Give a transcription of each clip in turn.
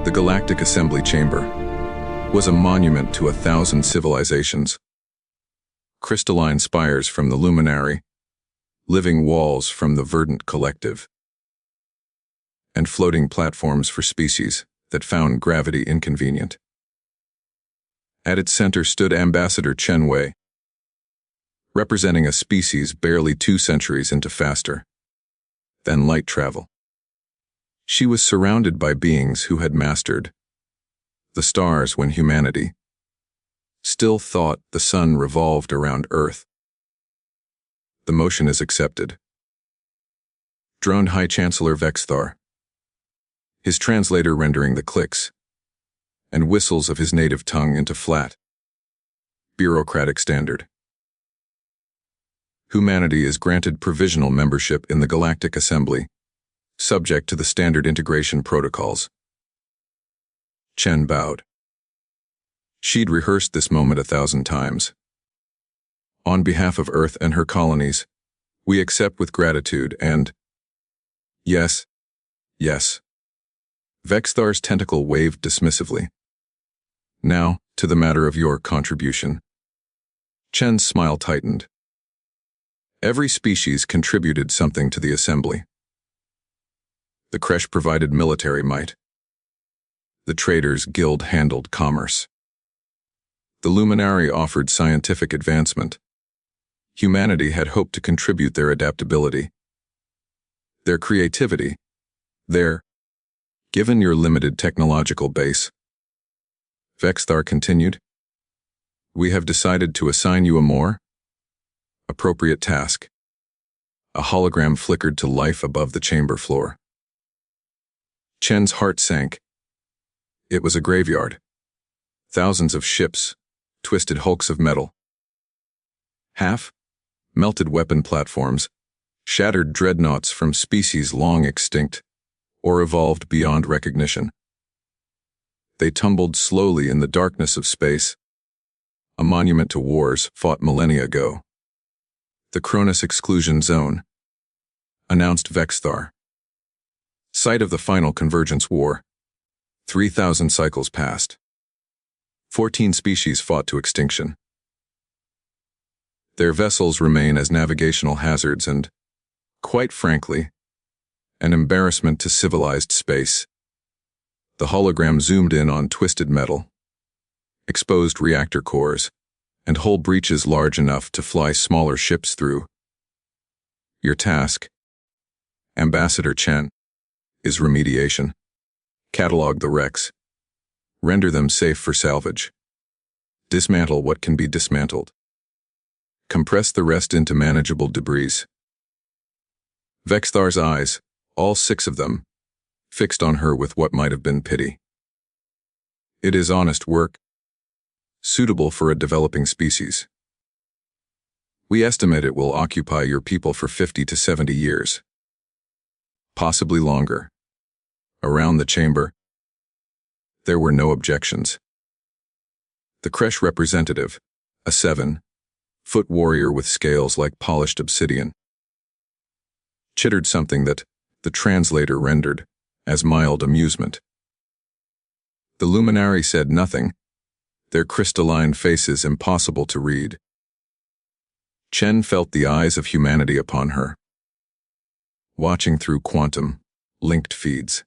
The galactic assembly chamber was a monument to 1,000 civilizations. Crystalline spires from the luminary, living walls from the verdant collective, and floating platforms for species that found gravity inconvenient. At its center stood Ambassador Chen Wei, representing a species barely 2 centuries into faster than light travel. She was surrounded by beings who had mastered the stars when humanity still thought the sun revolved around Earth. The motion is accepted, droned High Chancellor Vexthar, his translator rendering the clicks and whistles of his native tongue into flat, bureaucratic standard. Humanity is granted provisional membership in the Galactic Assembly, subject to the standard integration protocols. Chen bowed. She'd rehearsed this moment 1,000 times. On behalf of Earth and her colonies, we accept with gratitude and... Yes, yes. Vexthar's tentacle waved dismissively. Now, to the matter of your contribution. Chen's smile tightened. Every species contributed something to the assembly. The creche provided military might. The Traders Guild handled commerce. The Luminary offered scientific advancement. Humanity had hoped to contribute their adaptability, their creativity, given your limited technological base. Vexthar continued, we have decided to assign you a more appropriate task. A hologram flickered to life above the chamber floor. Chen's heart sank. It was a graveyard. Thousands of ships, twisted hulks of metal. Melted weapon platforms, shattered dreadnoughts from species long extinct or evolved beyond recognition. They tumbled slowly in the darkness of space, a monument to wars fought millennia ago. The Cronus Exclusion Zone, announced Vexthar. Site of the final Convergence War. 3,000 cycles passed. 14 species fought to extinction. Their vessels remain as navigational hazards and, quite frankly, an embarrassment to civilized space. The hologram zoomed in on twisted metal, exposed reactor cores, and hull breaches large enough to fly smaller ships through. Your task, Ambassador Chen, is remediation. Catalog the wrecks. Render them safe for salvage. Dismantle what can be dismantled. Compress the rest into manageable debris. Vexthar's eyes, all 6 of them, fixed on her with what might have been pity. It is honest work, suitable for a developing species. We estimate it will occupy your people for 50 to 70 years. Possibly longer. Around the chamber, there were no objections. The creche representative, a 7-foot warrior with scales like polished obsidian, chittered something that the translator rendered as mild amusement. The luminary said nothing, their crystalline faces impossible to read. Chen felt the eyes of humanity upon her, watching through quantum-linked feeds,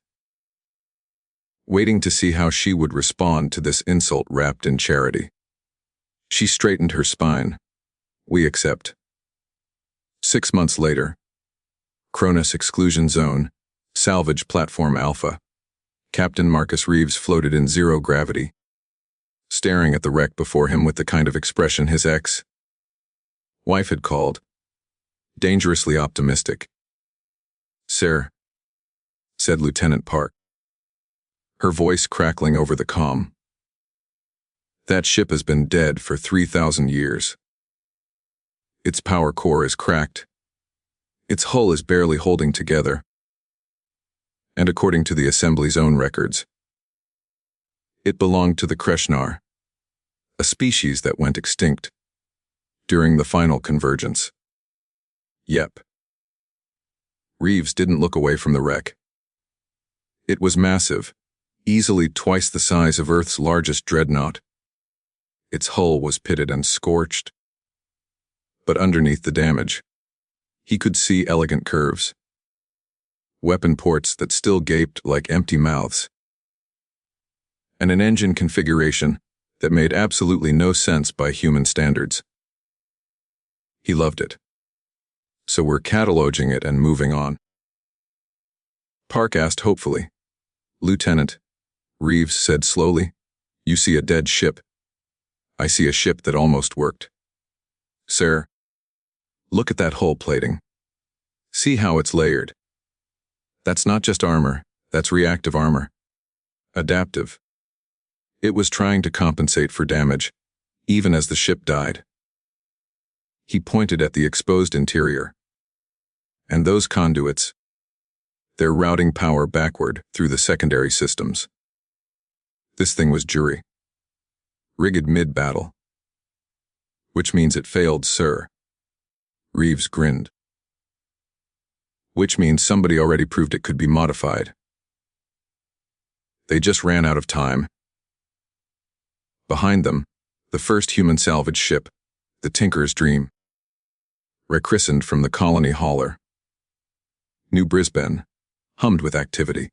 waiting to see how she would respond to this insult wrapped in charity. She straightened her spine. We accept. 6 months later, Cronus Exclusion Zone, Salvage Platform Alpha. Captain Marcus Reeves floated in zero gravity, staring at the wreck before him with the kind of expression his ex-wife had called dangerously optimistic. Sir, said Lieutenant Park, her voice crackling over the comm. That ship has been dead for 3,000 years. Its power core is cracked. Its hull is barely holding together. And according to the Assembly's own records, it belonged to the Kreshnar, a species that went extinct during the final convergence. Yep. Reeves didn't look away from the wreck. It was massive, easily twice the size of Earth's largest dreadnought. Its hull was pitted and scorched. But underneath the damage, he could see elegant curves, weapon ports that still gaped like empty mouths, and an engine configuration that made absolutely no sense by human standards. He loved it. So we're cataloging it and moving on. Park asked hopefully. Lieutenant, Reeves said slowly, you see a dead ship. I see a ship that almost worked. Sir, look at that hull plating. See how it's layered. That's not just armor, that's reactive armor. Adaptive. It was trying to compensate for damage, even as the ship died. He pointed at the exposed interior. And those conduits, they're routing power backward through the secondary systems. This thing was jury. Rigged mid-battle. Which means it failed, sir. Reeves grinned. Which means somebody already proved it could be modified. They just ran out of time. Behind them, the first human salvage ship, the Tinker's Dream, rechristened from the Colony Hauler. New Brisbane hummed with activity.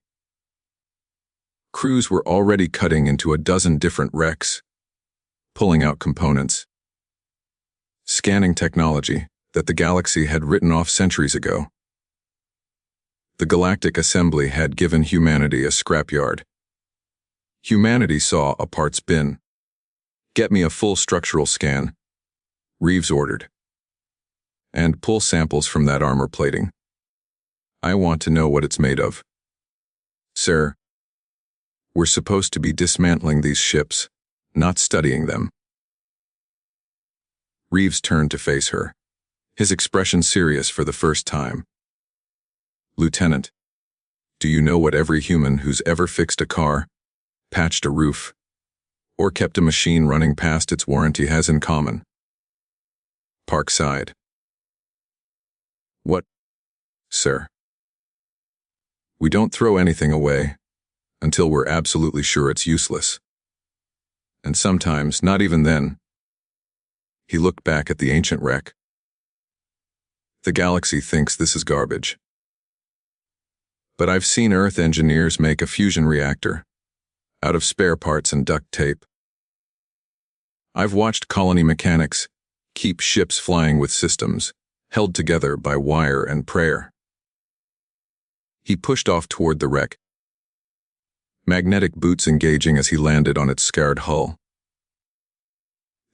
Crews were already cutting into a dozen different wrecks, pulling out components, scanning technology that the galaxy had written off centuries ago. The galactic assembly had given humanity a scrapyard. Humanity saw a parts bin. Get me a full structural scan, Reeves ordered. And pull samples from that armor plating. I want to know what it's made of. Sir, we're supposed to be dismantling these ships, not studying them. Reeves turned to face her, his expression serious for the first time. Lieutenant, do you know what every human who's ever fixed a car, patched a roof, or kept a machine running past its warranty has in common? Park sighed. What, sir? We don't throw anything away until we're absolutely sure it's useless. And sometimes, not even then. He looked back at the ancient wreck. The galaxy thinks this is garbage. But I've seen Earth engineers make a fusion reactor out of spare parts and duct tape. I've watched colony mechanics keep ships flying with systems held together by wire and prayer. He pushed off toward the wreck, magnetic boots engaging as he landed on its scarred hull.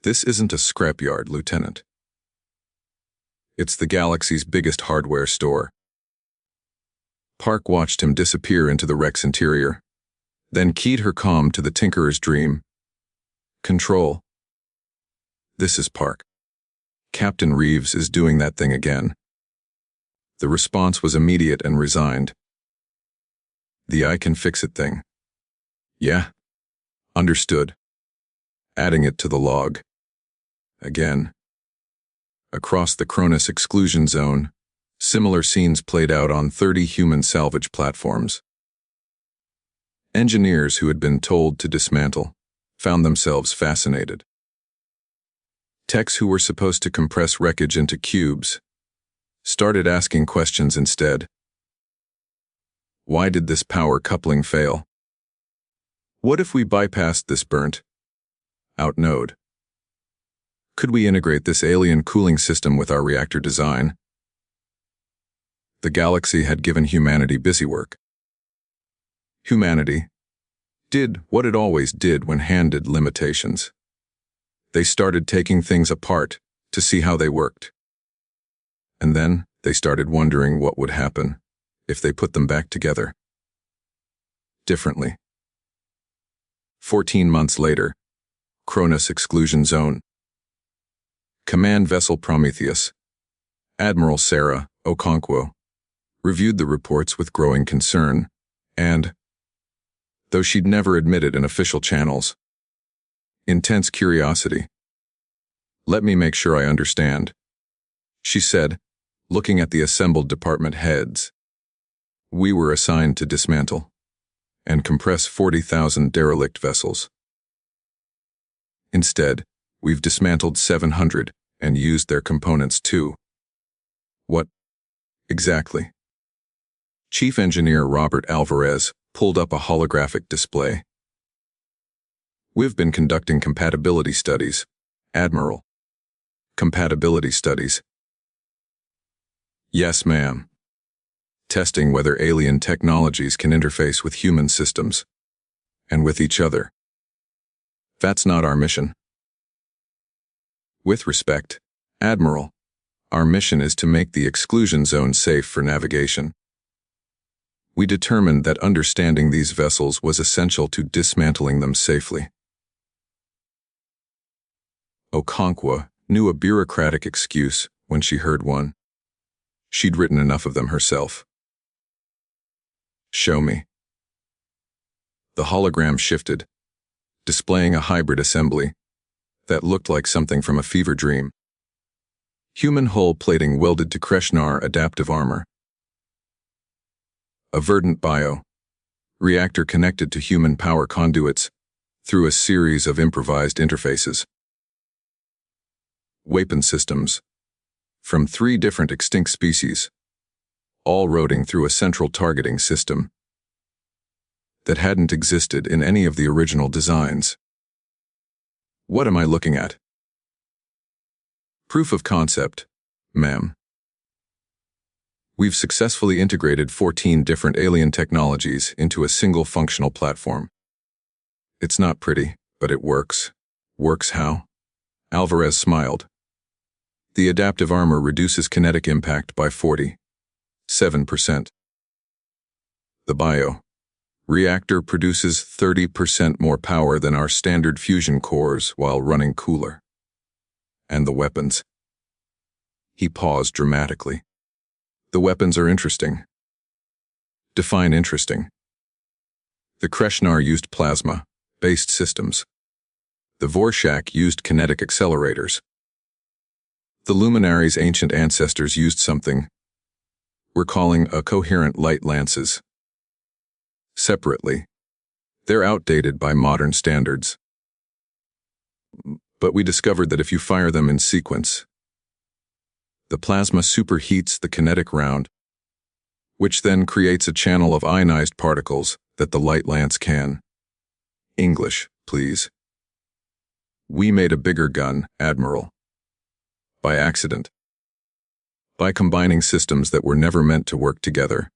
This isn't a scrapyard, Lieutenant. It's the galaxy's biggest hardware store. Park watched him disappear into the wreck's interior, then keyed her comm to the Tinker's Dream. Control. This is Park. Captain Reeves is doing that thing again. The response was immediate and resigned. The I can fix it thing. Yeah. Understood. Adding it to the log. Again. Across the Cronus exclusion zone, similar scenes played out on 30 human salvage platforms. Engineers who had been told to dismantle found themselves fascinated. Techs who were supposed to compress wreckage into cubes started asking questions instead. Why did this power coupling fail? What if we bypassed this burnt-out node? Could we integrate this alien cooling system with our reactor design? The galaxy had given humanity busy work. Humanity did what it always did when handed limitations. They started taking things apart to see how they worked. And then they started wondering what would happen if they put them back together differently. 14 months later, Cronus Exclusion Zone. Command Vessel Prometheus, Admiral Sarah Okonkwo, reviewed the reports with growing concern, and, though she'd never admitted in official channels, intense curiosity. Let me make sure I understand, she said, looking at the assembled department heads. We were assigned to dismantle and compress 40,000 derelict vessels. Instead, we've dismantled 700 and used their components too. What exactly? Chief Engineer Robert Alvarez pulled up a holographic display. We've been conducting compatibility studies, Admiral. Compatibility studies. Yes, ma'am. Testing whether alien technologies can interface with human systems and with each other. That's not our mission. With respect, Admiral, our mission is to make the exclusion zone safe for navigation. We determined that understanding these vessels was essential to dismantling them safely. Okonkwo knew a bureaucratic excuse when she heard one. She'd written enough of them herself. Show me. The hologram shifted, displaying a hybrid assembly that looked like something from a fever dream. Human hull plating welded to Kreshnar adaptive armor. A verdant bio reactor connected to human power conduits through a series of improvised interfaces. Weapon systems from 3 different extinct species, all routing through a central targeting system that hadn't existed in any of the original designs. What am I looking at? Proof of concept, ma'am. We've successfully integrated 14 different alien technologies into a single functional platform. It's not pretty, but it works. Works how? Alvarez smiled. The adaptive armor reduces kinetic impact by 47%. The bio reactor produces 30% more power than our standard fusion cores while running cooler. And the weapons. He paused dramatically. The weapons are interesting. Define interesting. The Kreshnar used plasma-based systems. The Warship used kinetic accelerators. The Luminary's ancient ancestors used something we're calling a coherent light lances. Separately, they're outdated by modern standards. But we discovered that if you fire them in sequence, the plasma superheats the kinetic round, which then creates a channel of ionized particles that the light lance can. English, please. We made a bigger gun, Admiral. By accident. By combining systems that were never meant to work together.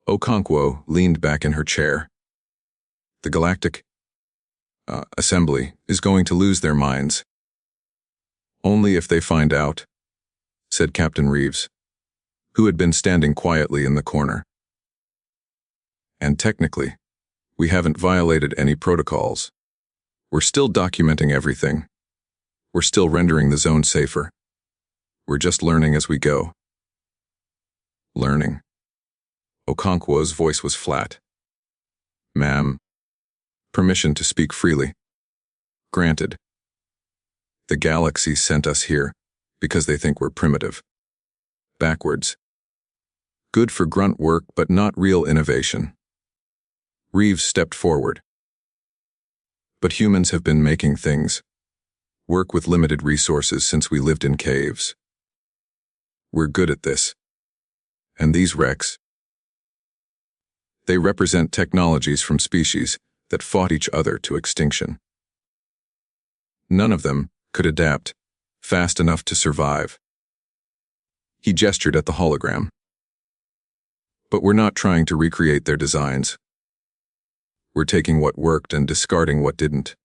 Okonkwo leaned back in her chair. The galactic assembly is going to lose their minds. Only if they find out, said Captain Reeves, who had been standing quietly in the corner. And technically, we haven't violated any protocols. We're still documenting everything. We're still rendering the zone safer. We're just learning as we go. Learning. Okonkwo's voice was flat. Ma'am. Permission to speak freely. Granted. The galaxy sent us here because they think we're primitive. Backwards. Good for grunt work, but not real innovation. Reeves stepped forward. But humans have been making things. Work with limited resources since we lived in caves. We're good at this. And these wrecks, they represent technologies from species that fought each other to extinction. None of them could adapt fast enough to survive. He gestured at the hologram. But we're not trying to recreate their designs. We're taking what worked and discarding what didn't.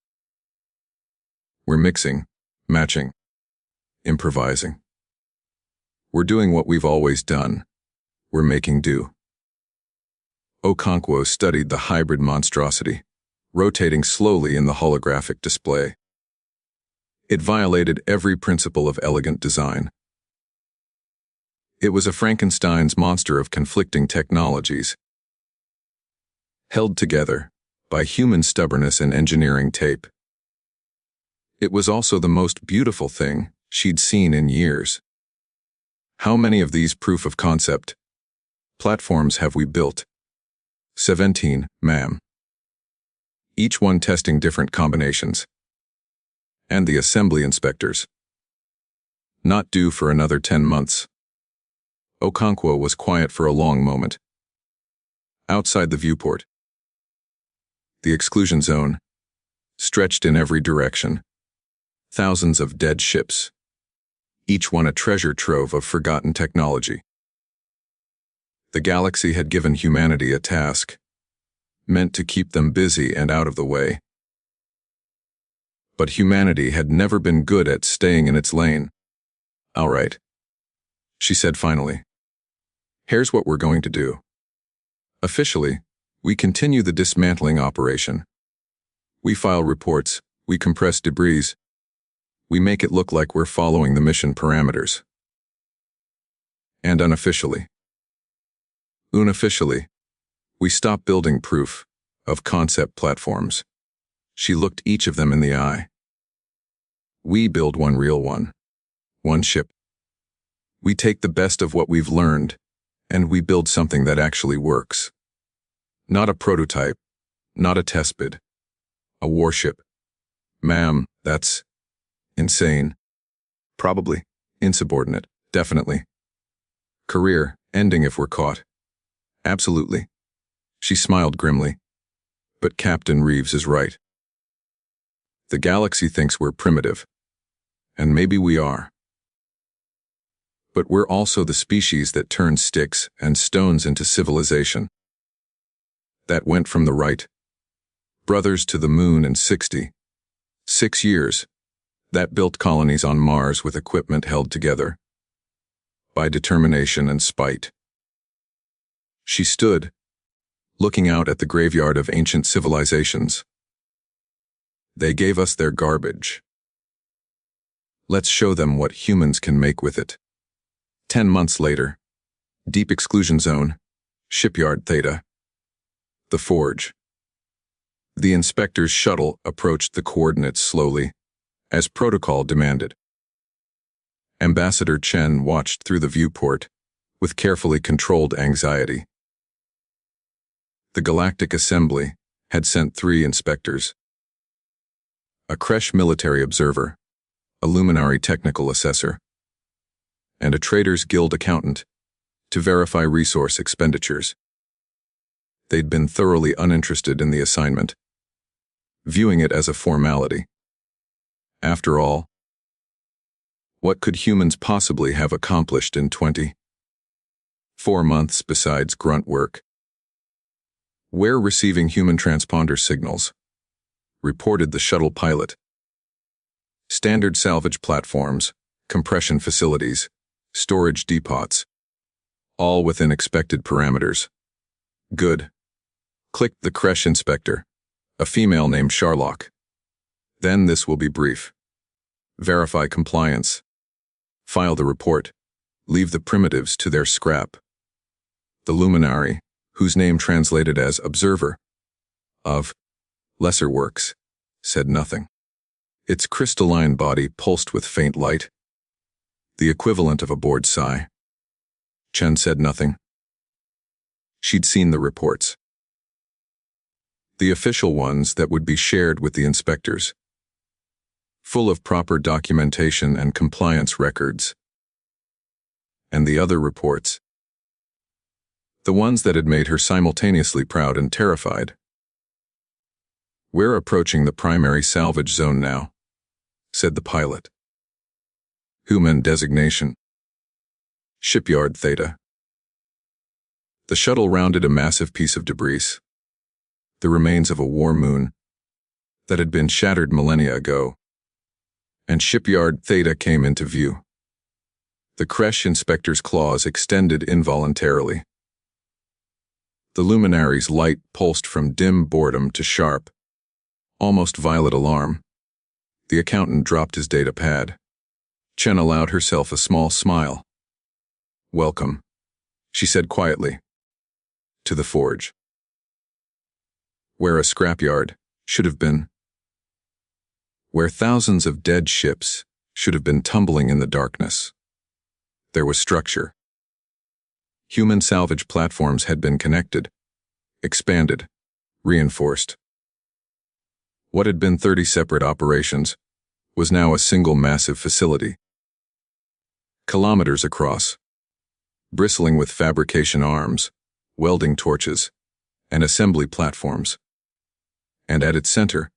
We're mixing, matching, improvising. We're doing what we've always done. We're making do. Okonkwo studied the hybrid monstrosity, rotating slowly in the holographic display. It violated every principle of elegant design. It was a Frankenstein's monster of conflicting technologies, held together by human stubbornness and engineering tape. It was also the most beautiful thing she'd seen in years. How many of these proof of concept platforms have we built 17, ma'am. Each one testing different combinations. And the assembly inspectors. Not due for another 10 months. Okonkwo was quiet for a long moment. Outside the viewport. The exclusion zone stretched in every direction. Thousands of dead ships. Each one a treasure trove of forgotten technology. The galaxy had given humanity a task, meant to keep them busy and out of the way. But humanity had never been good at staying in its lane. "All right," she said finally. "Here's what we're going to do. Officially, we continue the dismantling operation. We file reports, we compress debris, we make it look like we're following the mission parameters. And unofficially, we stop building proof of concept platforms." She looked each of them in the eye. "We build one real one. One ship. We take the best of what we've learned, and we build something that actually works. Not a prototype, not a test bed. A warship. Ma'am, that's insane. Probably insubordinate, definitely. Career ending if we're caught. Absolutely." She smiled grimly. "But Captain Reeves is right. The galaxy thinks we're primitive. And maybe we are. But we're also the species that turned sticks and stones into civilization. That went from the right. Brothers to the moon in 6 years. That built colonies on Mars with equipment held together by determination and spite." She stood, looking out at the graveyard of ancient civilizations. "They gave us their garbage. Let's show them what humans can make with it." 10 months later, deep exclusion zone, shipyard Theta. The forge. The inspector's shuttle approached the coordinates slowly, as protocol demanded. Ambassador Chen watched through the viewport with carefully controlled anxiety. The Galactic Assembly had sent 3 inspectors. A Kresh military observer, a Luminary technical assessor, and a Traders Guild accountant to verify resource expenditures. They'd been thoroughly uninterested in the assignment, viewing it as a formality. After all, what could humans possibly have accomplished in 24 months besides grunt work? "We're receiving human transponder signals," reported the shuttle pilot. "Standard salvage platforms, compression facilities, storage depots, all within expected parameters." "Good," clicked the Kresh inspector, a female named Sharlock. "Then this will be brief. Verify compliance. File the report. Leave the primitives to their scrap." The Luminary, whose name translated as observer of lesser works, said nothing. Its crystalline body pulsed with faint light, the equivalent of a bored sigh. Chen said nothing. She'd seen the reports. The official ones that would be shared with the inspectors, full of proper documentation and compliance records. And the other reports, the ones that had made her simultaneously proud and terrified. "We're approaching the primary salvage zone now," said the pilot. "Human designation. Shipyard Theta." The shuttle rounded a massive piece of debris, the remains of a war moon that had been shattered millennia ago, and Shipyard Theta came into view. The Kresh inspector's claws extended involuntarily. The Luminary's light pulsed from dim boredom to sharp, almost violet alarm. The accountant dropped his data pad. Chen allowed herself a small smile. "Welcome," she said quietly, "to the forge. Where a scrapyard should have been. Where thousands of dead ships should have been tumbling in the darkness. There was structure. Human salvage platforms had been connected, expanded, reinforced. What had been 30 separate operations was now a single massive facility. Kilometers across, bristling with fabrication arms, welding torches, and assembly platforms. And at its center,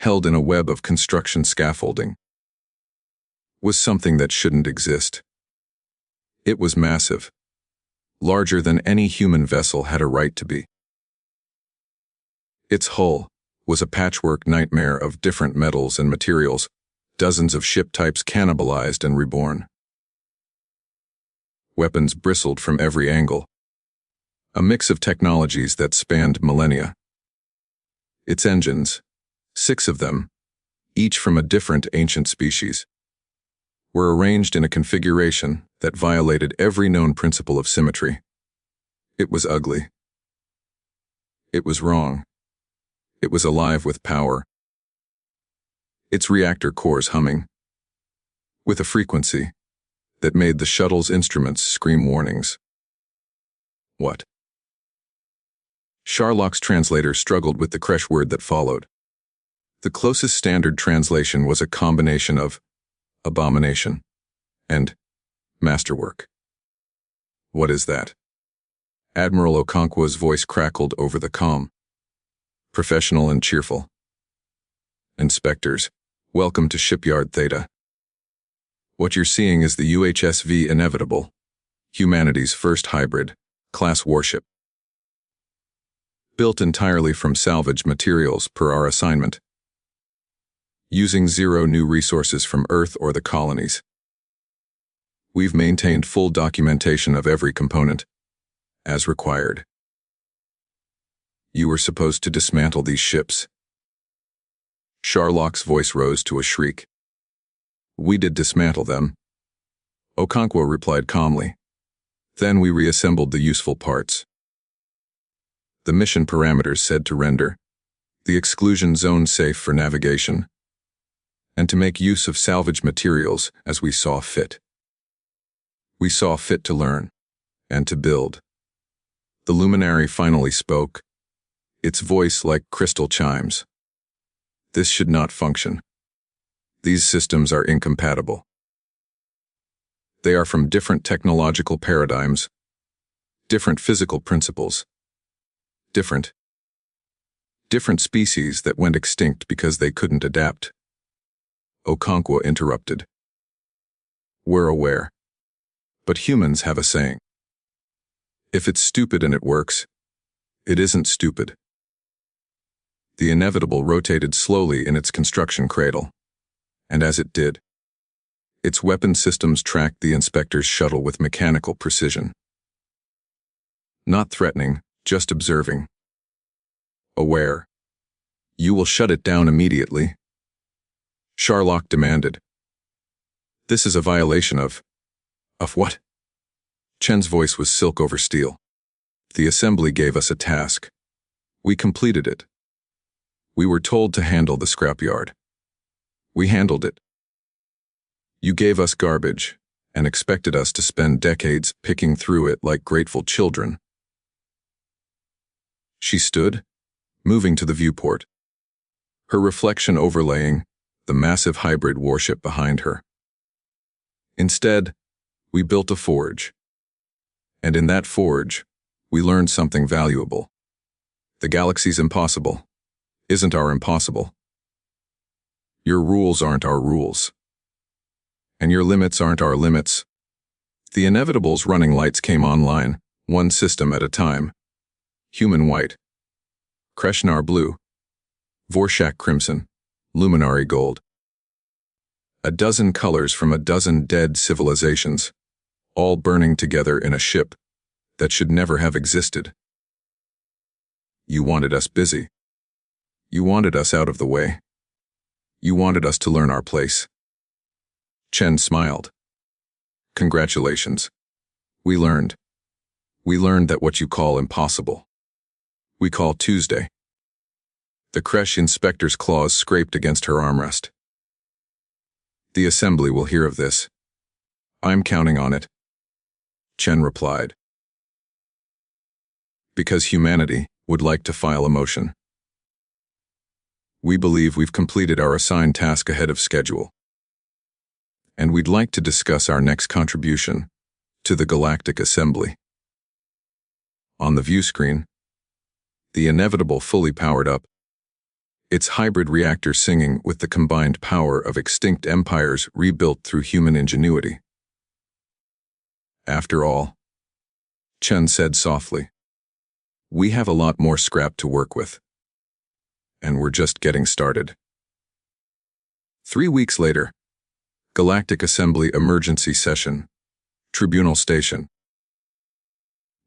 held in a web of construction scaffolding, was something that shouldn't exist. It was massive, larger than any human vessel had a right to be. Its hull was a patchwork nightmare of different metals and materials, dozens of ship types cannibalized and reborn. Weapons bristled from every angle, a mix of technologies that spanned millennia. Its engines, 6 of them, each from a different ancient species, were arranged in a configuration that violated every known principle of symmetry. It was ugly. It was wrong. It was alive with power. Its reactor cores humming, with a frequency that made the shuttle's instruments scream warnings. What? Sharlock's translator struggled with the Kresh word that followed. The closest standard translation was a combination of abomination and masterwork. What is that? Admiral Okonkwo's voice crackled over the comm. Professional and cheerful. Inspectors, welcome to Shipyard Theta. What you're seeing is the UHSV Inevitable, humanity's first hybrid, class warship. Built entirely from salvaged materials per our assignment, using 0 new resources from Earth or the colonies. We've maintained full documentation of every component, as required. You were supposed to dismantle these ships. Sharlock's voice rose to a shriek. We did dismantle them, Okonkwo replied calmly. Then we reassembled the useful parts. The mission parameters said to render the exclusion zone safe for navigation, and to make use of salvaged materials as we saw fit. We saw fit to learn, and to build. The luminary finally spoke, its voice like crystal chimes. This should not function. These systems are incompatible. They are from different technological paradigms, different physical principles, different species that went extinct because they couldn't adapt. Okonkwo interrupted. We're aware. But humans have a saying. If it's stupid and it works, it isn't stupid. The Inevitable rotated slowly in its construction cradle, and as it did, its weapon systems tracked the inspector's shuttle with mechanical precision. Not threatening, just observing. Aware. You will shut it down immediately, Sharlock demanded. This is a violation of what? Chen's voice was silk over steel. The assembly gave us a task. We completed it. We were told to handle the scrapyard. We handled it. You gave us garbage and expected us to spend decades picking through it like grateful children. She stood, moving to the viewport, her reflection overlaying the massive hybrid warship behind her. Instead, we built a forge. And in that forge, we learned something valuable. The galaxy's impossible isn't our impossible. Your rules aren't our rules. And your limits aren't our limits. The Inevitable's running lights came online, one system at a time. Human white, Kreshnar blue, Vorshak crimson, Luminary gold. A dozen colors from a dozen dead civilizations, all burning together in a ship that should never have existed. You wanted us busy. You wanted us out of the way. You wanted us to learn our place. Chen smiled. Congratulations. We learned. We learned that what you call impossible, we call Tuesday. The Kresh inspector's claws scraped against her armrest. The assembly will hear of this. I'm counting on it, Chen replied. Because humanity would like to file a motion. We believe we've completed our assigned task ahead of schedule, and we'd like to discuss our next contribution to the galactic assembly. On the view screen, the inevitable fully powered up, its hybrid reactor singing with the combined power of extinct empires rebuilt through human ingenuity. After all, Chen said softly, we have a lot more scrap to work with, and we're just getting started. 3 weeks later, Galactic Assembly Emergency Session, Tribunal Station.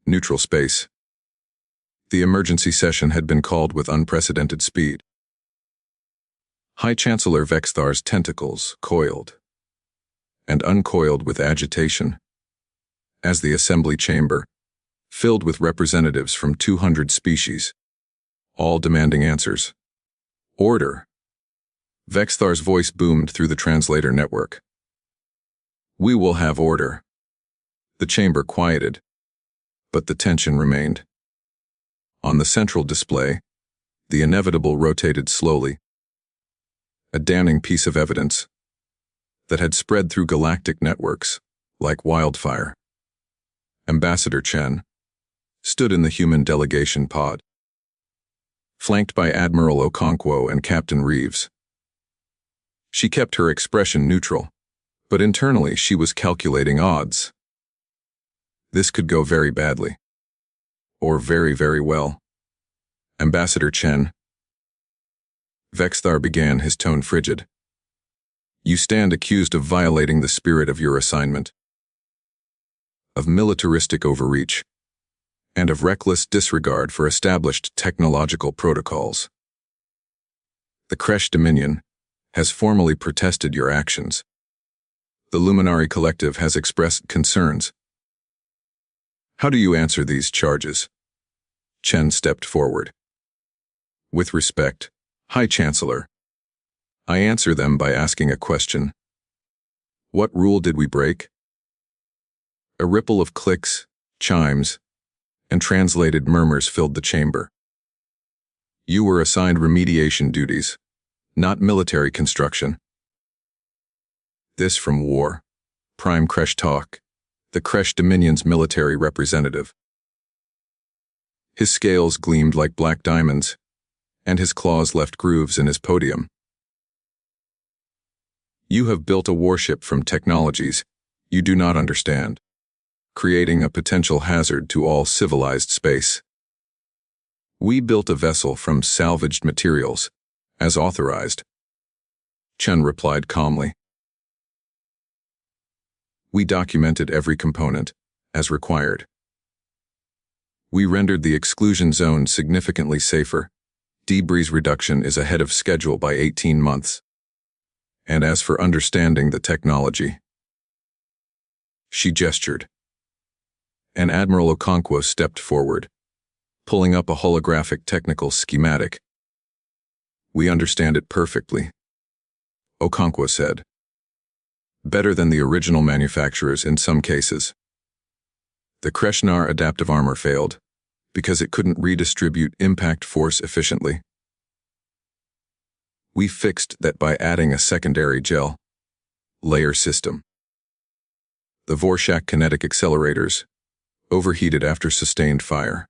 Neutral space. The emergency session had been called with unprecedented speed. High Chancellor Vexthar's tentacles coiled and uncoiled with agitation as the assembly chamber, filled with representatives from 200 species, all demanding answers. Order. Vexthar's voice boomed through the translator network. We will have order. The chamber quieted, but the tension remained. On the central display, the inevitable rotated slowly, a damning piece of evidence that had spread through galactic networks like wildfire. Ambassador Chen stood in the human delegation pod, flanked by Admiral Okonkwo and Captain Reeves. She kept her expression neutral, but internally she was calculating odds. This could go very badly, or very, very well. Ambassador Chen. Vexthar began, his tone frigid. You stand accused of violating the spirit of your assignment, of militaristic overreach, and of reckless disregard for established technological protocols. The Kresh Dominion has formally protested your actions. The Luminary Collective has expressed concerns. How do you answer these charges? Chen stepped forward. With respect, High Chancellor, I answer them by asking a question. What rule did we break? A ripple of clicks, chimes, and translated murmurs filled the chamber. You were assigned remediation duties, not military construction. This from War. Prime Kresh Talk, the Kresh Dominion's military representative. His scales gleamed like black diamonds, and his claws left grooves in his podium. You have built a warship from technologies you do not understand, creating a potential hazard to all civilized space. We built a vessel from salvaged materials, as authorized. Chen replied calmly. We documented every component, as required. We rendered the exclusion zone significantly safer. Debris reduction is ahead of schedule by 18 months. And as for understanding the technology, she gestured, and Admiral Okonkwo stepped forward, pulling up a holographic technical schematic. We understand it perfectly, Okonkwo said. Better than the original manufacturers in some cases. The Kreshnar adaptive armor failed because it couldn't redistribute impact force efficiently. We fixed that by adding a secondary gel layer system. The Warship kinetic accelerators overheated after sustained fire.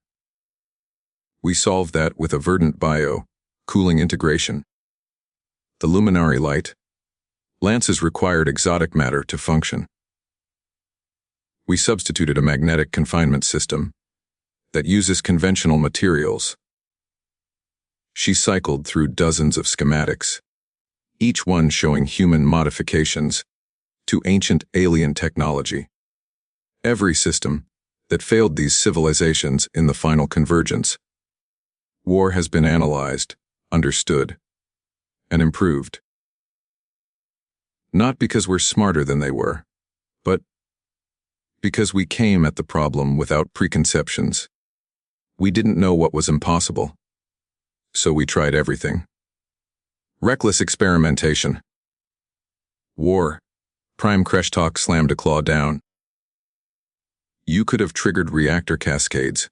We solved that with a verdant bio cooling integration. The luminary light lances required exotic matter to function. We substituted a magnetic confinement system that uses conventional materials. She cycled through dozens of schematics, each one showing human modifications to ancient alien technology. Every system that failed these civilizations in the final convergence. War has been analyzed, understood, and improved. Not because we're smarter than they were, but because we came at the problem without preconceptions. We didn't know what was impossible, so we tried everything. Reckless experimentation. War. Prime Kresh Talk slammed a claw down. You could have triggered reactor cascades,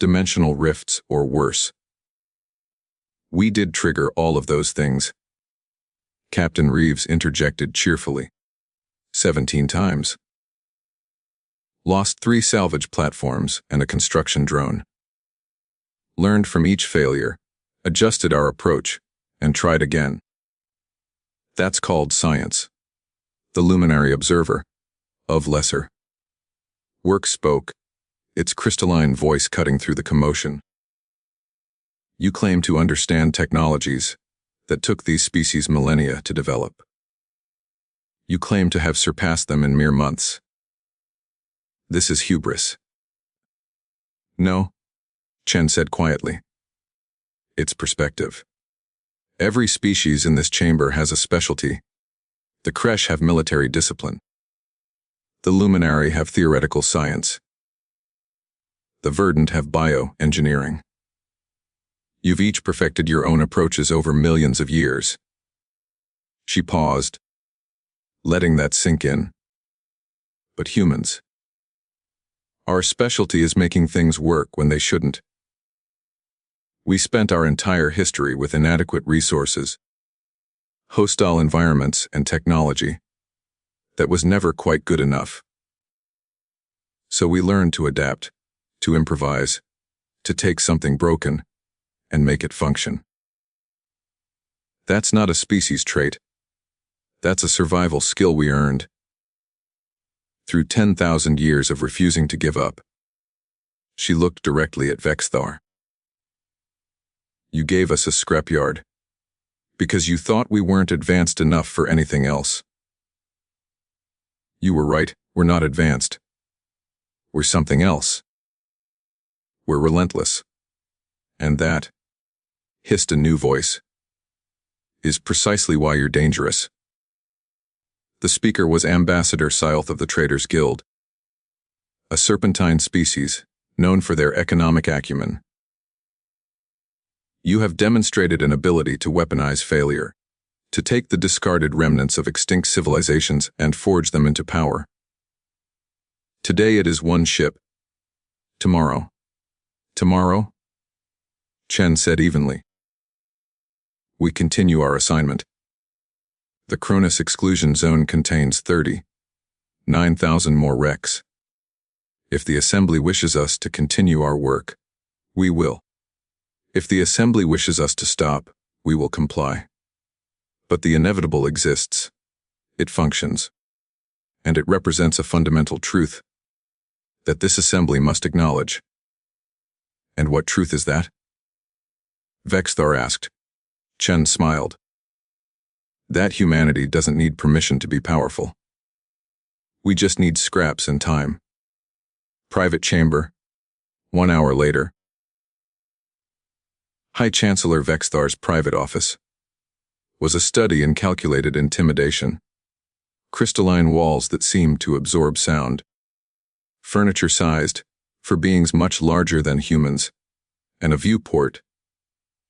dimensional rifts, or worse. We did trigger all of those things. Captain Reeves interjected cheerfully. 17 times. Lost 3 salvage platforms and a construction drone. Learned from each failure, adjusted our approach, and tried again. That's called science. The luminary observer, of lesser. Work spoke, its crystalline voice cutting through the commotion. You claim to understand technologies that took these species millennia to develop. You claim to have surpassed them in mere months. This is hubris. No, Chen said quietly. It's perspective. Every species in this chamber has a specialty. The Kresh have military discipline. The Luminary have theoretical science. The Verdant have bioengineering. You've each perfected your own approaches over millions of years. She paused, letting that sink in. But humans. Our specialty is making things work when they shouldn't. We spent our entire history with inadequate resources, hostile environments, and technology that was never quite good enough. So we learned to adapt, to improvise, to take something broken and make it function. That's not a species trait. That's a survival skill we earned through 10,000 years of refusing to give up. She looked directly at Vexthar. You gave us a scrapyard because you thought we weren't advanced enough for anything else. You were right, we're not advanced. We're something else. We're relentless. And that, hissed a new voice, is precisely why you're dangerous. The speaker was Ambassador Scythe of the Traders Guild, a serpentine species known for their economic acumen. You have demonstrated an ability to weaponize failure, to take the discarded remnants of extinct civilizations and forge them into power. Today it is one ship. Tomorrow. Tomorrow? Chen said evenly. We continue our assignment. The Cronus exclusion zone contains 39,000 more wrecks. If the Assembly wishes us to continue our work, we will. If the Assembly wishes us to stop, we will comply. But the inevitable exists. It functions. And it represents a fundamental truth that this Assembly must acknowledge. And what truth is that? Vexthar asked. Chen smiled. That humanity doesn't need permission to be powerful. We just need scraps and time. Private chamber. 1 hour later. High Chancellor Vexthar's private office was a study in calculated intimidation. Crystalline walls that seemed to absorb sound. Furniture sized for beings much larger than humans, and a viewport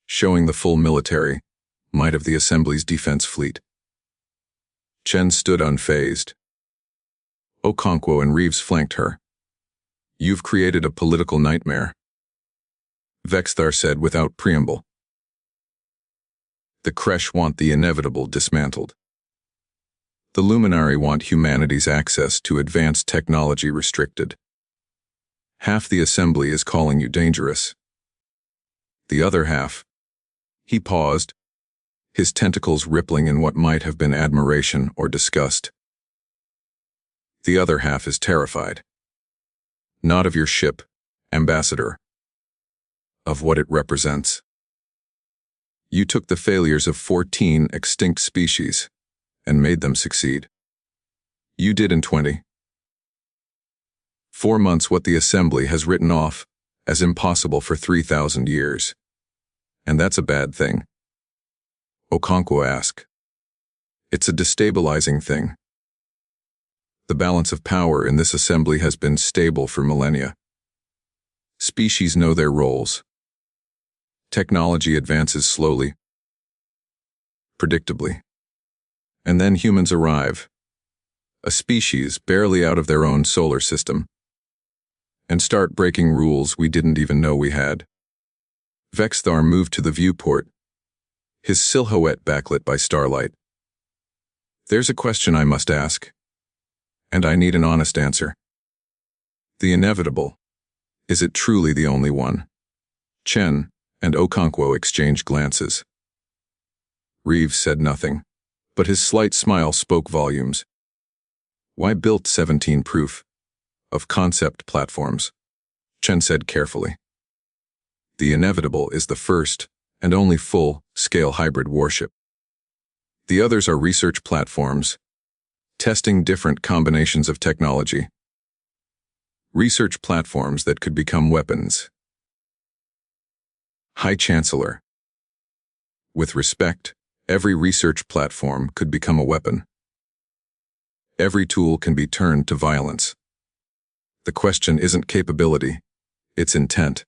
showing the full military might of the Assembly's defense fleet. Chen stood unfazed. Okonkwo and Reeves flanked her. You've created a political nightmare, Vexthar said without preamble. The Kresh want the inevitable dismantled. The Luminary want humanity's access to advanced technology restricted. Half the Assembly is calling you dangerous. The other half. He paused, his tentacles rippling in what might have been admiration or disgust. The other half is terrified. Not of your ship, Ambassador. Of what it represents. You took the failures of 14 extinct species and made them succeed. You did in 4 months what the Assembly has written off as impossible for 3,000 years. And that's a bad thing. Okonkwo asked. It's a destabilizing thing. The balance of power in this Assembly has been stable for millennia. Species know their roles. Technology advances slowly, predictably. And then humans arrive, a species barely out of their own solar system. and start breaking rules we didn't even know we had. Vexthar moved to the viewport, his silhouette backlit by starlight. There's a question I must ask, and I need an honest answer. The inevitable, is it truly the only one? Chen and Okonkwo exchanged glances. Reeves said nothing, but his slight smile spoke volumes. Why built 17 proof of concept platforms? Chen said carefully. The inevitable is the first and only full-scale hybrid warship. The others are research platforms, testing different combinations of technology. Research platforms that could become weapons. High Chancellor. With respect, every research platform could become a weapon. Every tool can be turned to violence. The question isn't capability, it's intent.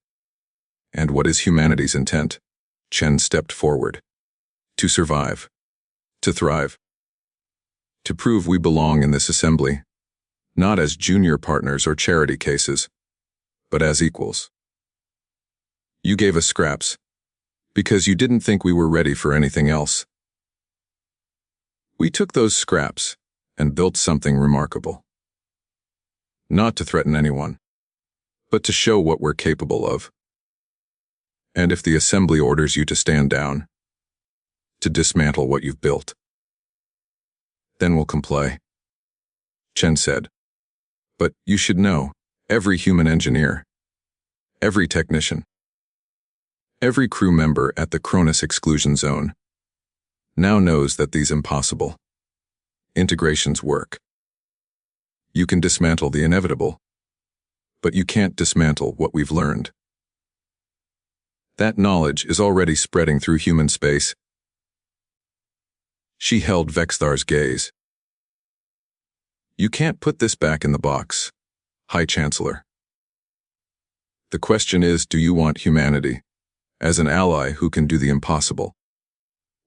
And what is humanity's intent? Chen stepped forward. To survive. To thrive. To prove we belong in this assembly, not as junior partners or charity cases, but as equals. You gave us scraps, because you didn't think we were ready for anything else. We took those scraps and built something remarkable. Not to threaten anyone, but to show what we're capable of. And if the assembly orders you to stand down, to dismantle what you've built, then we'll comply. Chen said. But you should know, every human engineer, every technician, every crew member at the Cronus exclusion zone now knows that these impossible integrations work. You can dismantle the inevitable, but you can't dismantle what we've learned. That knowledge is already spreading through human space. She held Vexthar's gaze. You can't put this back in the box, High Chancellor. The question is, do you want humanity as an ally who can do the impossible,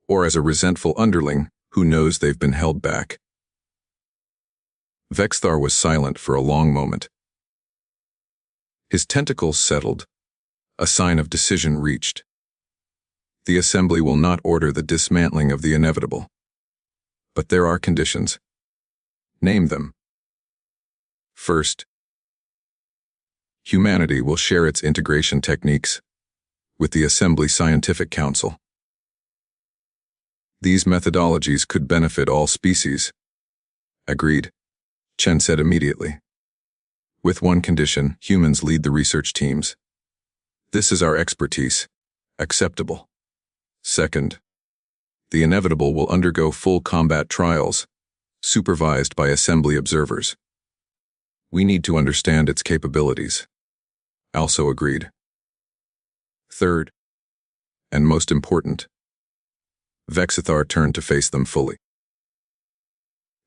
or as a resentful underling who knows they've been held back? Vexthar was silent for a long moment. His tentacles settled, a sign of decision reached. The assembly will not order the dismantling of the inevitable. But there are conditions. Name them. First, humanity will share its integration techniques with the Assembly Scientific Council. These methodologies could benefit all species. Agreed, Chen said immediately. With one condition, humans lead the research teams. This is our expertise. Acceptable. Second, the inevitable will undergo full combat trials, supervised by assembly observers. We need to understand its capabilities. Also agreed. Third, and most important, Vexthar turned to face them fully.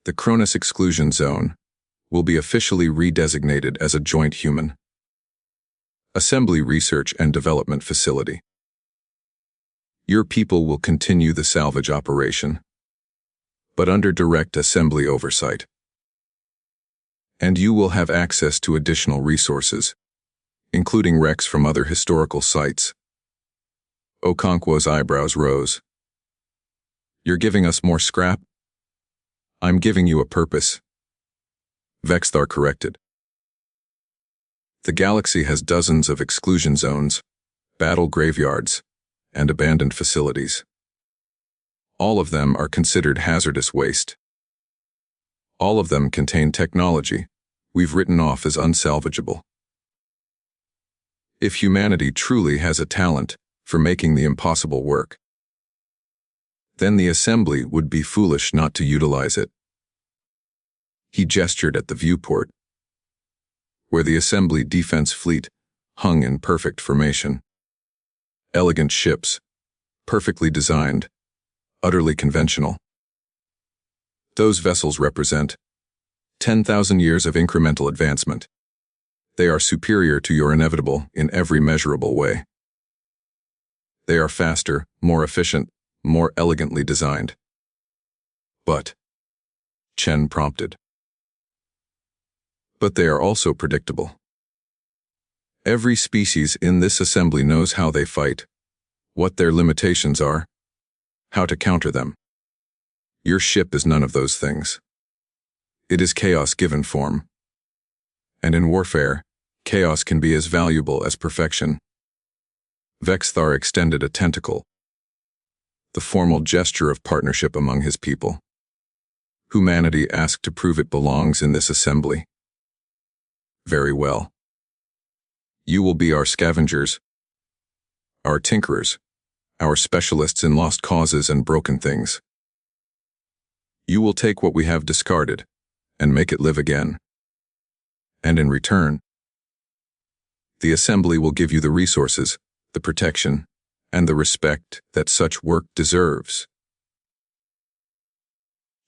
The Cronus exclusion zone will be officially redesignated as a joint human assembly research and development facility. Your people will continue the salvage operation, but under direct assembly oversight. And you will have access to additional resources, including wrecks from other historical sites. Okonkwo's eyebrows rose. You're giving us more scrap? I'm giving you a purpose. Vexthar corrected. The galaxy has dozens of exclusion zones, battle graveyards, and abandoned facilities. All of them are considered hazardous waste. All of them contain technology we've written off as unsalvageable. If humanity truly has a talent for making the impossible work, then the assembly would be foolish not to utilize it. He gestured at the viewport, where the assembly defense fleet hung in perfect formation. Elegant ships, perfectly designed, utterly conventional. Those vessels represent 10,000 years of incremental advancement. They are superior to your inevitable in every measurable way. They are faster, more efficient, more elegantly designed. But, Chen prompted. But they are also predictable. Every species in this assembly knows how they fight, what their limitations are, how to counter them. Your ship is none of those things. It is chaos given form. And in warfare, chaos can be as valuable as perfection. Vexthar extended a tentacle, the formal gesture of partnership among his people. Humanity asked to prove it belongs in this assembly. Very well. You will be our scavengers, our tinkerers, our specialists in lost causes and broken things. You will take what we have discarded and make it live again. And in return, the assembly will give you the resources, the protection, and the respect that such work deserves.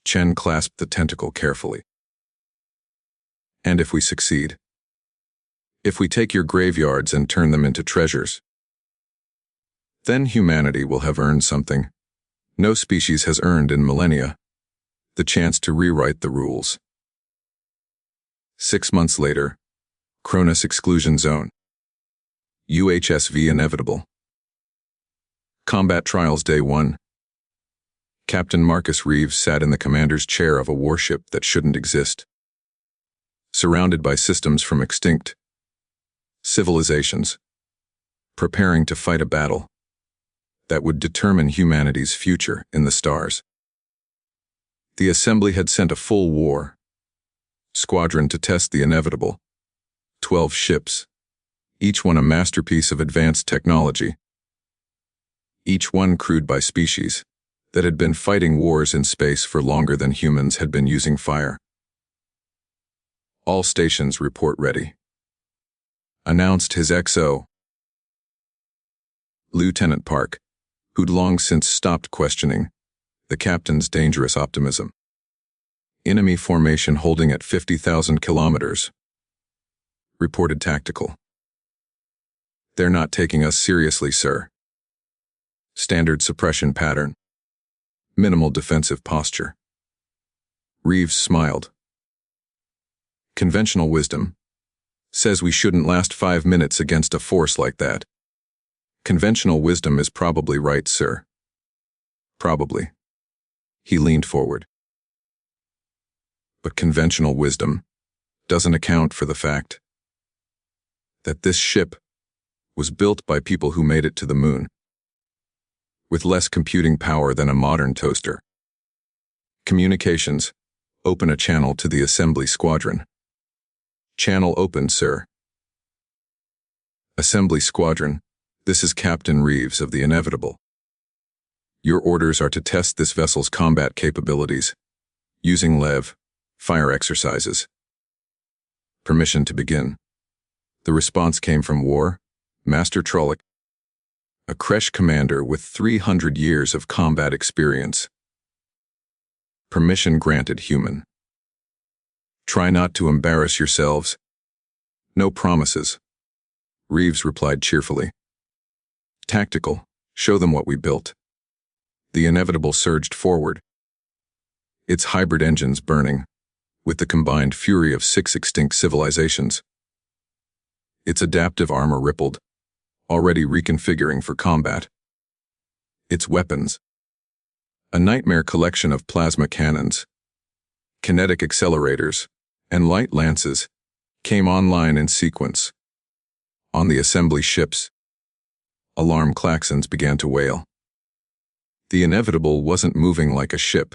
Chen clasped the tentacle carefully. And if we succeed? If we take your graveyards and turn them into treasures? Then humanity will have earned something no species has earned in millennia, the chance to rewrite the rules. 6 months later, Cronus Exclusion Zone. UHSV Inevitable. Combat Trials Day 1. Captain Marcus Reeves sat in the commander's chair of a warship that shouldn't exist. Surrounded by systems from extinct civilizations, preparing to fight a battle that would determine humanity's future in the stars. The assembly had sent a full war squadron to test the inevitable. 12 ships, each one a masterpiece of advanced technology, each one crewed by species that had been fighting wars in space for longer than humans had been using fire. All stations report ready, announced his XO. Lieutenant Park, who'd long since stopped questioning the captain's dangerous optimism. Enemy formation holding at 50,000 kilometers. Reported tactical. They're not taking us seriously, sir. Standard suppression pattern. Minimal defensive posture. Reeves smiled. Conventional wisdom says we shouldn't last 5 minutes against a force like that. Conventional wisdom is probably right, sir. Probably. He leaned forward. But conventional wisdom doesn't account for the fact that this ship was built by people who made it to the moon, with less computing power than a modern toaster. Communications, open a channel to the assembly squadron. Channel open, sir. Assembly squadron, this is Captain Reeves of the Inevitable. Your orders are to test this vessel's combat capabilities, using LEV, fire exercises. Permission to begin. The response came from War, Master Trolloc, a Kresh commander with 300 years of combat experience. Permission granted, human. Try not to embarrass yourselves. No promises. Reeves replied cheerfully. Tactical, show them what we built. The Inevitable surged forward, its hybrid engines burning, with the combined fury of 6 extinct civilizations. Its adaptive armor rippled, already reconfiguring for combat. Its weapons, a nightmare collection of plasma cannons, kinetic accelerators, and light lances, came online in sequence. On the assembly ships, alarm klaxons began to wail. The Inevitable wasn't moving like a ship.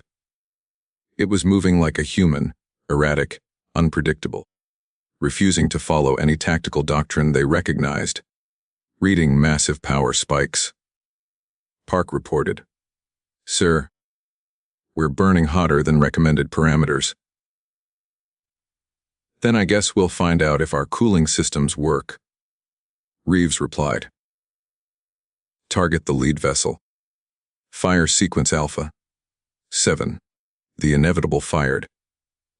It was moving like a human, erratic, unpredictable, refusing to follow any tactical doctrine they recognized, reading massive power spikes. Park reported, Sir, we're burning hotter than recommended parameters. Then I guess we'll find out if our cooling systems work. Reeves replied. Target the lead vessel. Fire sequence Alpha. 7. The Inevitable fired.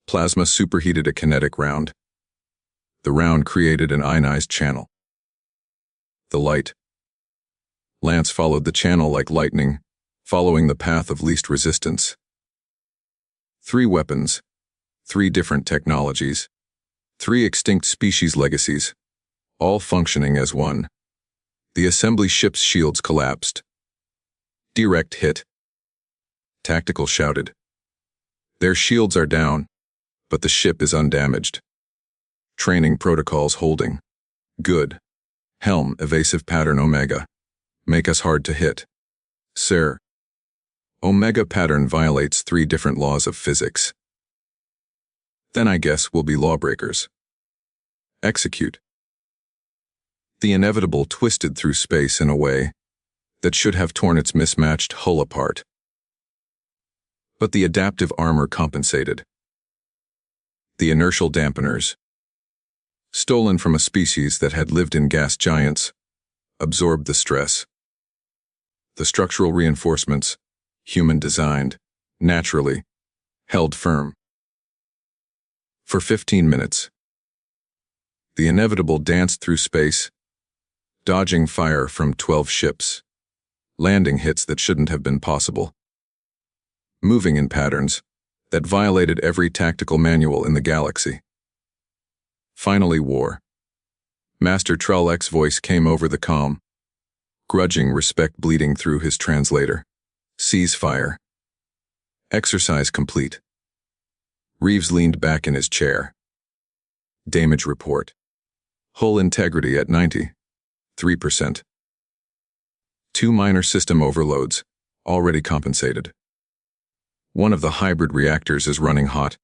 Plasma superheated a kinetic round. The round created an ionized channel. The light lance followed the channel like lightning, following the path of least resistance. 3 weapons, 3 different technologies, 3 extinct species legacies, all functioning as one. The assembly ship's shields collapsed. Direct hit. Tactical shouted. Their shields are down, but the ship is undamaged. Training protocols holding. Good. Helm evasive pattern Omega. Make us hard to hit. Sir. Omega pattern violates 3 different laws of physics. Then I guess we'll be lawbreakers. Execute. The inevitable twisted through space in a way that should have torn its mismatched hull apart. But the adaptive armor compensated. The inertial dampeners, stolen from a species that had lived in gas giants, absorbed the stress. The structural reinforcements, human-designed, naturally, held firm. For 15 minutes, the inevitable danced through space, dodging fire from 12 ships, landing hits that shouldn't have been possible, moving in patterns that violated every tactical manual in the galaxy. Finally, war. Master Trollocs' voice came over the comm, grudging respect bleeding through his translator. Cease fire. Exercise complete. Reeves leaned back in his chair. Damage report. Hull integrity at 93%. 2 minor system overloads, already compensated. One of the hybrid reactors is running hot,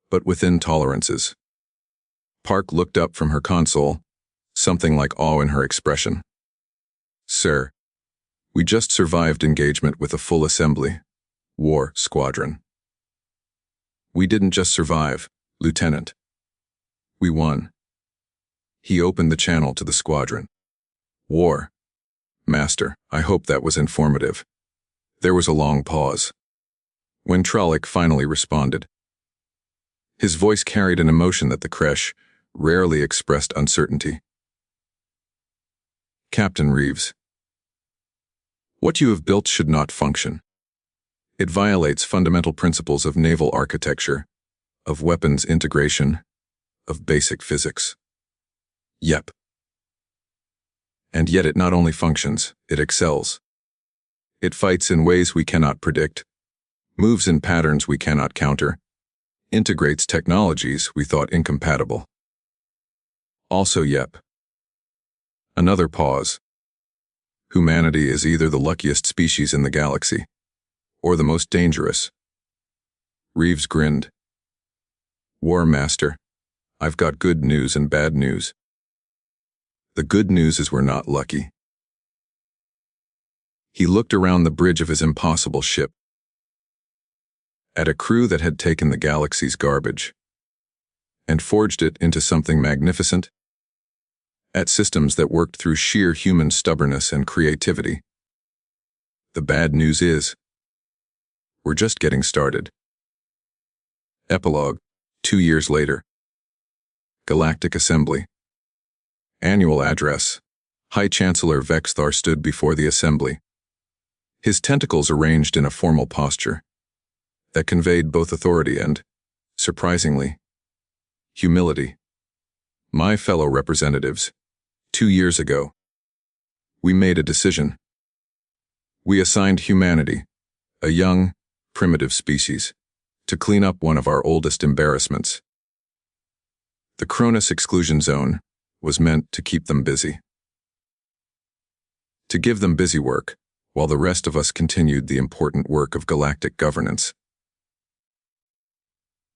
but within tolerances. Park looked up from her console, something like awe in her expression. Sir, we just survived engagement with a full assembly, war squadron. We didn't just survive, Lieutenant. We won. He opened the channel to the squadron. War. Master, I hope that was informative. There was a long pause. When Trolloc finally responded, his voice carried an emotion that the Kresh rarely expressed uncertainty. Captain Reeves, what you have built should not function. It violates fundamental principles of naval architecture, of weapons integration, of basic physics. Yep. And yet it not only functions, it excels. It fights in ways we cannot predict, moves in patterns we cannot counter, integrates technologies we thought incompatible. Also, yep. Another pause. Humanity is either the luckiest species in the galaxy, or the most dangerous. Reeves grinned. War Master, I've got good news and bad news. The good news is we're not lucky. He looked around the bridge of his impossible ship, at a crew that had taken the galaxy's garbage and forged it into something magnificent, at systems that worked through sheer human stubbornness and creativity. The bad news is, we're just getting started. Epilogue, 2 years later. Galactic Assembly. Annual address. High Chancellor Vexthar stood before the assembly, his tentacles arranged in a formal posture that conveyed both authority and, surprisingly, humility. My fellow representatives, 2 years ago, we made a decision. We assigned humanity, a young, primitive species, to clean up one of our oldest embarrassments. The Cronus exclusion zone was meant to keep them busy. To give them busy work, while the rest of us continued the important work of galactic governance.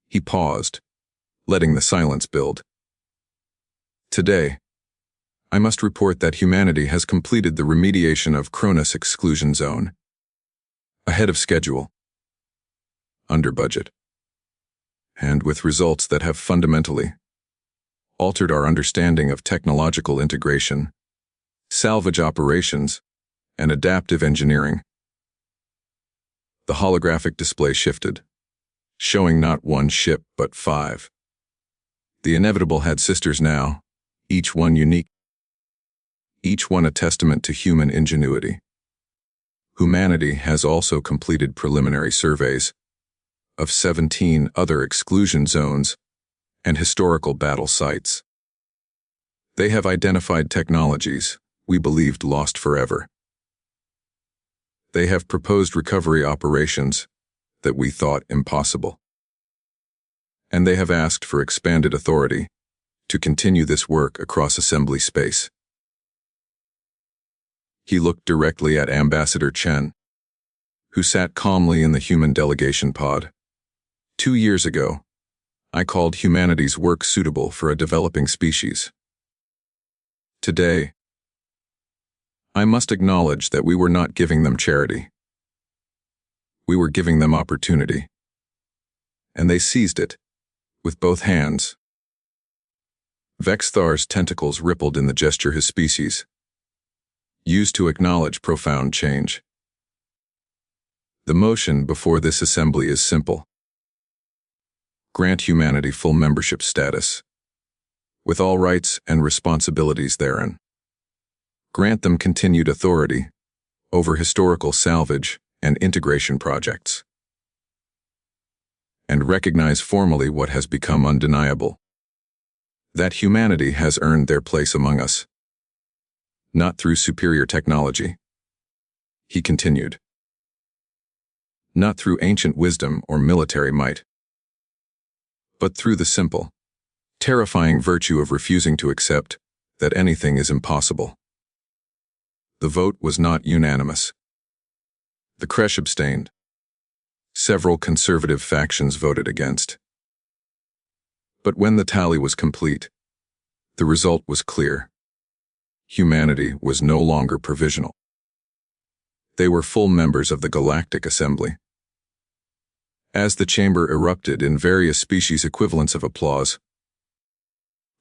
He paused, letting the silence build. Today, I must report that humanity has completed the remediation of Cronus exclusion zone. Ahead of schedule. Under budget. And with results that have fundamentally altered our understanding of technological integration, salvage operations, and adaptive engineering. The holographic display shifted, showing not 1 ship but 5. The inevitable had sisters now, each one unique, each one a testament to human ingenuity. Humanity has also completed preliminary surveys of 17 other exclusion zones and historical battle sites. They have identified technologies we believed lost forever. They have proposed recovery operations that we thought impossible. And they have asked for expanded authority to continue this work across assembly space. He looked directly at Ambassador Chen, who sat calmly in the human delegation pod. 2 years ago, I called humanity's work suitable for a developing species. Today, I must acknowledge that we were not giving them charity. We were giving them opportunity. And they seized it with both hands. Vexthar's tentacles rippled in the gesture his species used to acknowledge profound change. The motion before this assembly is simple. Grant humanity full membership status, with all rights and responsibilities therein. Grant them continued authority over historical salvage and integration projects. And recognize formally what has become undeniable: that humanity has earned their place among us, not through superior technology, he continued, not through ancient wisdom or military might, but through the simple, terrifying virtue of refusing to accept that anything is impossible. The vote was not unanimous. The Creche abstained. Several conservative factions voted against. But when the tally was complete, the result was clear. Humanity was no longer provisional. They were full members of the Galactic Assembly. As the chamber erupted in various species equivalents of applause,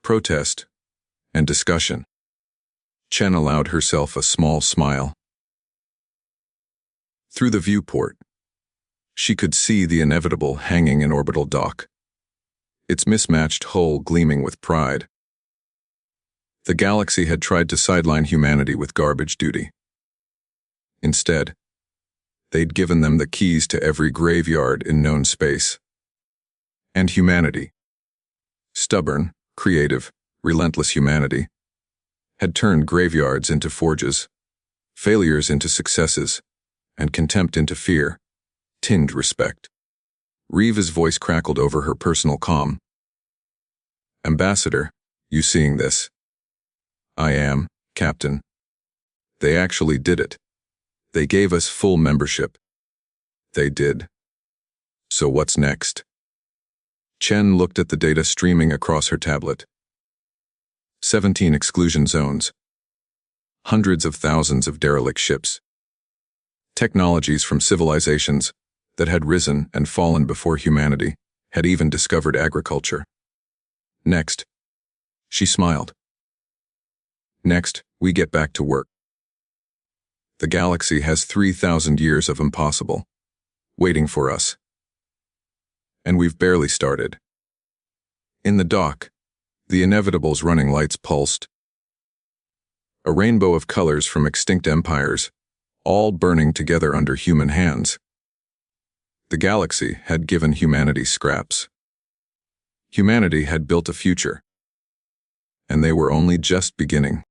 protest, and discussion, Chen allowed herself a small smile. Through the viewport, she could see the inevitable hanging in orbital dock, its mismatched hull gleaming with pride. The galaxy had tried to sideline humanity with garbage duty. Instead, they'd given them the keys to every graveyard in known space. And humanity, stubborn, creative, relentless humanity, had turned graveyards into forges, failures into successes, and contempt into fear, tinged respect. Reva's voice crackled over her personal comm. Ambassador, you seeing this? I am, Captain. They actually did it. They gave us full membership. They did. So what's next? Chen looked at the data streaming across her tablet. 17 exclusion zones. Hundreds of thousands of derelict ships. Technologies from civilizations that had risen and fallen before humanity had even discovered agriculture. Next, she smiled. Next, we get back to work. The galaxy has 3,000 years of impossible waiting for us. And we've barely started. In the dock, the inevitable's running lights pulsed. A rainbow of colors from extinct empires, all burning together under human hands. The galaxy had given humanity scraps. Humanity had built a future. And they were only just beginning.